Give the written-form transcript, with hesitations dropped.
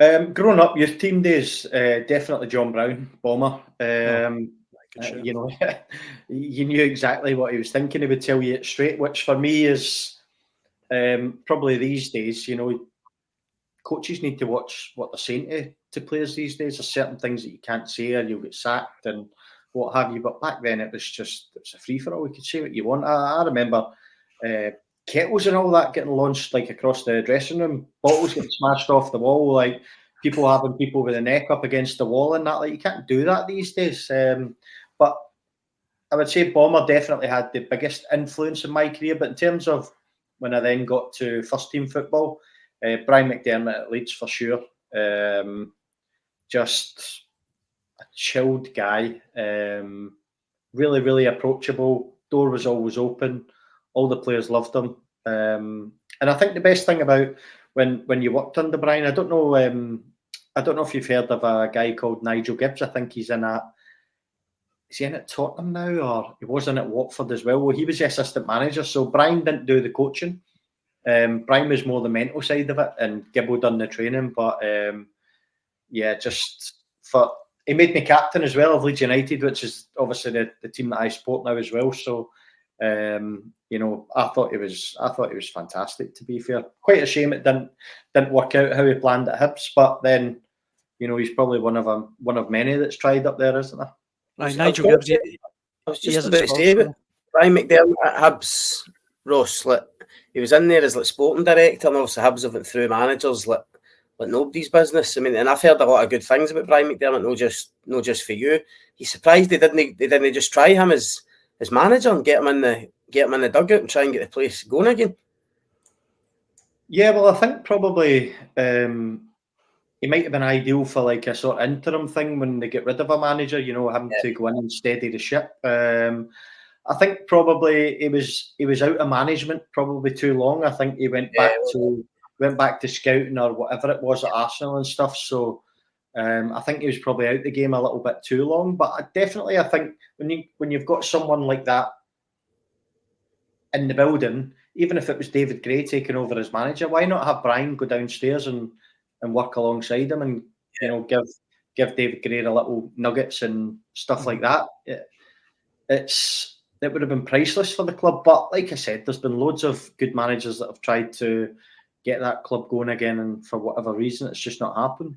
Growing up, youth team days, definitely John Brown, Bomber. Good shout. You know, you knew exactly what he was thinking. He would tell you it straight, which for me is probably these days, you know, coaches need to watch what they're saying to players these days. There's certain things that you can't say or you'll get sacked and what have you. But back then it was a free for all. You could say what you want. I remember kettles and all that getting launched like across the dressing room, bottles getting smashed off the wall, like people having people with the neck up against the wall and that. Like you can't do that these days. But I would say Bomber definitely had the biggest influence in my career. But in terms of when I then got to first team football, Brian McDermott at Leeds for sure. Just a chilled guy. Really, really approachable. Door was always open. All the players loved him. And I think the best thing about when you worked under Brian, I don't know if you've heard of a guy called Nigel Gibbs. I think he's in is he in at Tottenham now, or he was in at Watford as well? Well, he was the assistant manager, so Brian didn't do the coaching. Brian was more the mental side of it, and Gibbo done the training. But he made me captain as well of Leeds United, which is obviously the team that I support now as well. So you know, I thought he was fantastic. To be fair, quite a shame it didn't work out how he planned at Hibs. But then, you know, he's probably one of many that's tried up there, isn't there? Right, Nigel Gibbs. I was just about to say about Brian McDermott at Hibs, Ross. Like, he was in there as like sporting director, and obviously Hibs have went through managers like nobody's business. I mean, and I've heard a lot of good things about Brian McDermott. No just for you. He's surprised they didn't just try him as manager and get him in the dugout and try and get the place going again. Yeah, well, I think probably he might have been ideal for like a sort of interim thing when they get rid of a manager, you know, having to go in and steady the ship. I think probably he was out of management probably too long. I think he went back to scouting or whatever it was at Arsenal and stuff. So I think he was probably out the game a little bit too long. But I think when you've got someone like that in the building, even if it was David Gray taking over as manager, why not have Brian go downstairs and work alongside him and you know give David Gray a little nuggets and stuff like that. It would have been priceless for the club. But like I said, there's been loads of good managers that have tried to get that club going again, and for whatever reason, it's just not happened.